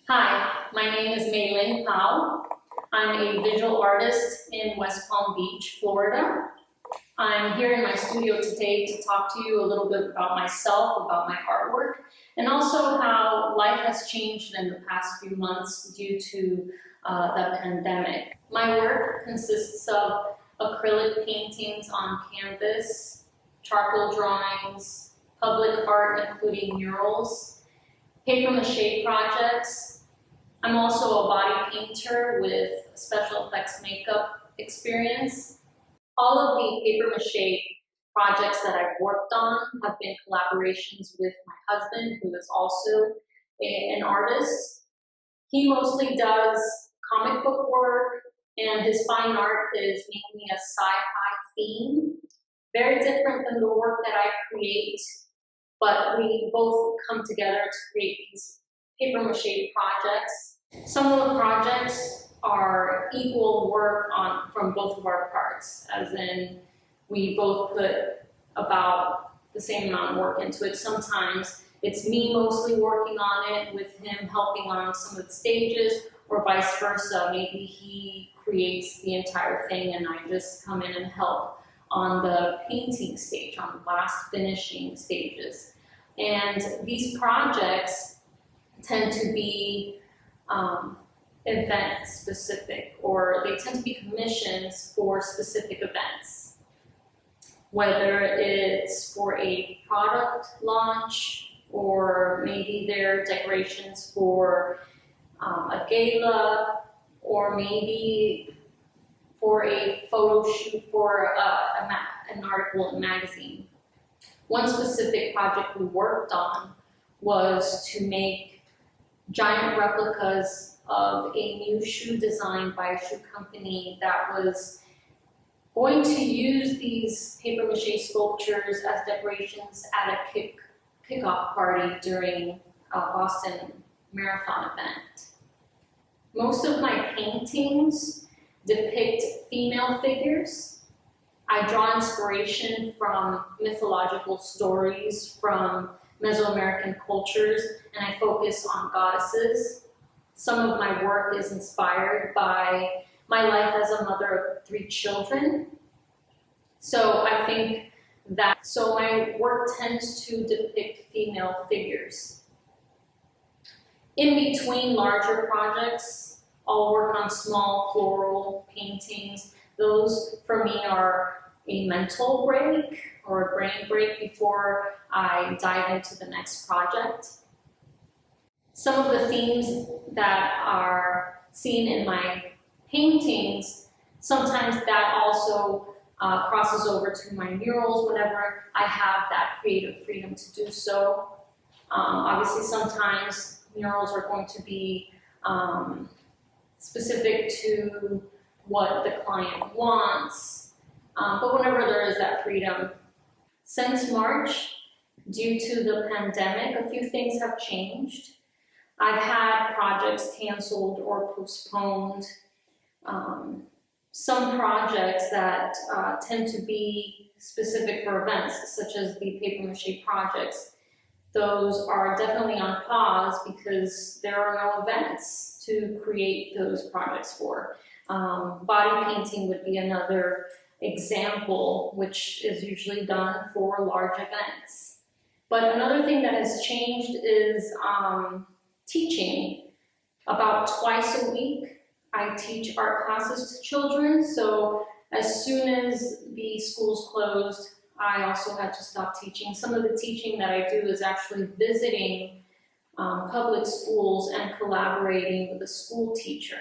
Hi, my name is Mayling Pao. I'm a visual artist in West Palm Beach, Florida. I'm here in my studio today to talk to you a little bit about myself, about my artwork, and also how life has changed in the past few months due to the pandemic. My work consists of acrylic paintings on canvas, charcoal drawings, public art including murals, paper mache projects. I'm also a body painter with special effects makeup experience. All of the paper mache projects that I've worked on have been collaborations with my husband, who is also an artist. He mostly does comic book work, and his fine art is mainly a sci-fi theme. Very different than the work that I create, but we both come together to create these paper mache projects. Some of the projects are equal work from both of our parts, as in we both put about the same amount of work into it. Sometimes it's me mostly working on it with him helping on some of the stages, or vice versa. Maybe he creates the entire thing and I just come in and help on the painting stage, on the last finishing stages. And these projects tend to be event specific, or they tend to be commissions for specific events, whether it's for a product launch or maybe they're decorations for a gala, or maybe for a photo shoot for an article in a magazine. One specific project we worked on was to make giant replicas of a new shoe design by a shoe company that was going to use these paper mache sculptures as decorations at a kickoff party during a Boston Marathon event. Most of my paintings depict female figures. I draw inspiration from mythological stories from Mesoamerican cultures, and I focus on goddesses. Some of my work is inspired by my life as a mother of 3 children. So I think that, so my work tends to depict female figures. In between larger projects, I'll work on small floral paintings. Those for me are a mental break or a brain break before I dive into the next project. Some of the themes that are seen in my paintings, sometimes that also crosses over to my murals whenever I have that creative freedom to do so. Obviously, sometimes murals are going to be specific to what the client wants, but whenever there is that freedom. Since March, due to the pandemic, a few things have changed. I've had projects canceled or postponed. Some projects that tend to be specific for events, such as the paper mache projects, those are definitely on pause because there are no events to create those projects for. Body painting would be another example, which is usually done for large events. But another thing that has changed is teaching. About twice a week, I teach art classes to children. So as soon as the schools closed, I also had to stop teaching. Some of the teaching that I do is actually visiting public schools and collaborating with a school teacher.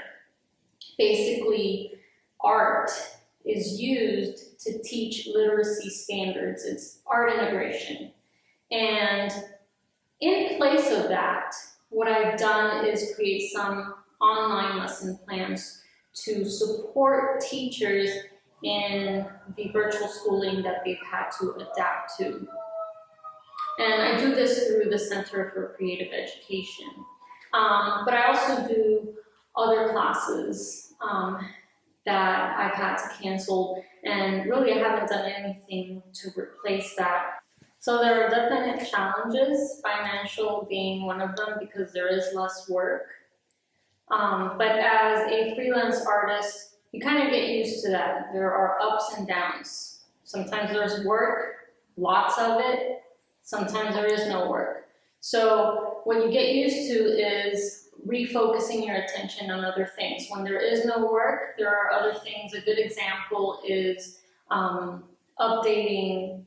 Basically, art is used to teach literacy standards. It's art integration. And in place of that, what I've done is create some online lesson plans to support teachers in the virtual schooling that they've had to adapt to. And I do this through the Center for Creative Education. But I also do other classes that I've had to cancel, and really I haven't done anything to replace that. So there are definite challenges, financial being one of them because there is less work. But as a freelance artist, you kind of get used to that. There are ups and downs. Sometimes there's work, lots of it. Sometimes there is no work. So what you get used to is refocusing your attention on other things. When there is no work, there are other things. A good example is updating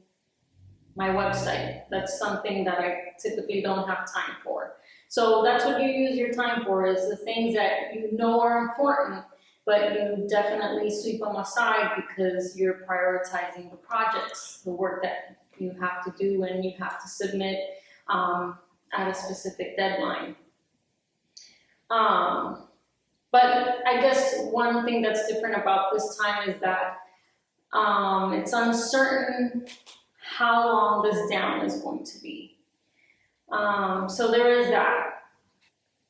my website. That's something that I typically don't have time for. So that's what you use your time for, is the things that you know are important, but you definitely sweep them aside because you're prioritizing the projects, the work that you have to do and you have to submit at a specific deadline. But I guess one thing that's different about this time is that it's uncertain how long this down is going to be. So there is that.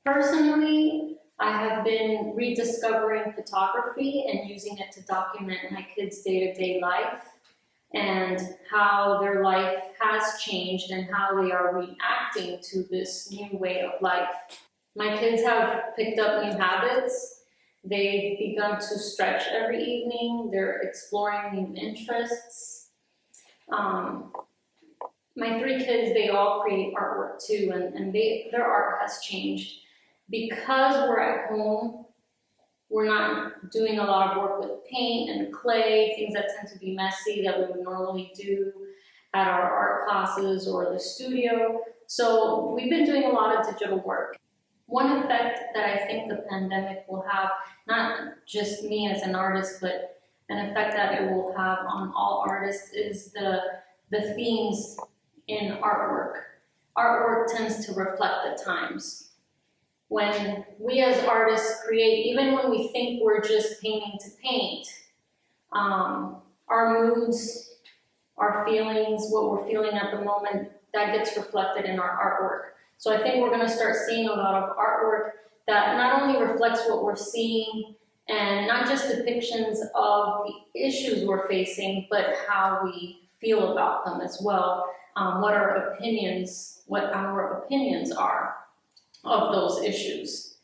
Personally, I have been rediscovering photography and using it to document my kids' day-to-day life and how their life has changed and how they are reacting to this new way of life. My kids have picked up new habits. They've begun to stretch every evening. They're exploring new interests. My 3 kids, they all create artwork too, and their art has changed. Because we're at home, we're not doing a lot of work with paint and clay, things that tend to be messy that we would normally do at our art classes or the studio. So we've been doing a lot of digital work. One effect that I think the pandemic will have, not just me as an artist, but an effect that it will have on all artists, is the themes in artwork. Artwork tends to reflect the times. When we as artists create, even when we think we're just painting to paint, our moods, our feelings, what we're feeling at the moment, that gets reflected in our artwork. So I think we're going to start seeing a lot of artwork that not only reflects what we're seeing and not just depictions of the issues we're facing, but how we feel about them as well. What our opinions are of those issues.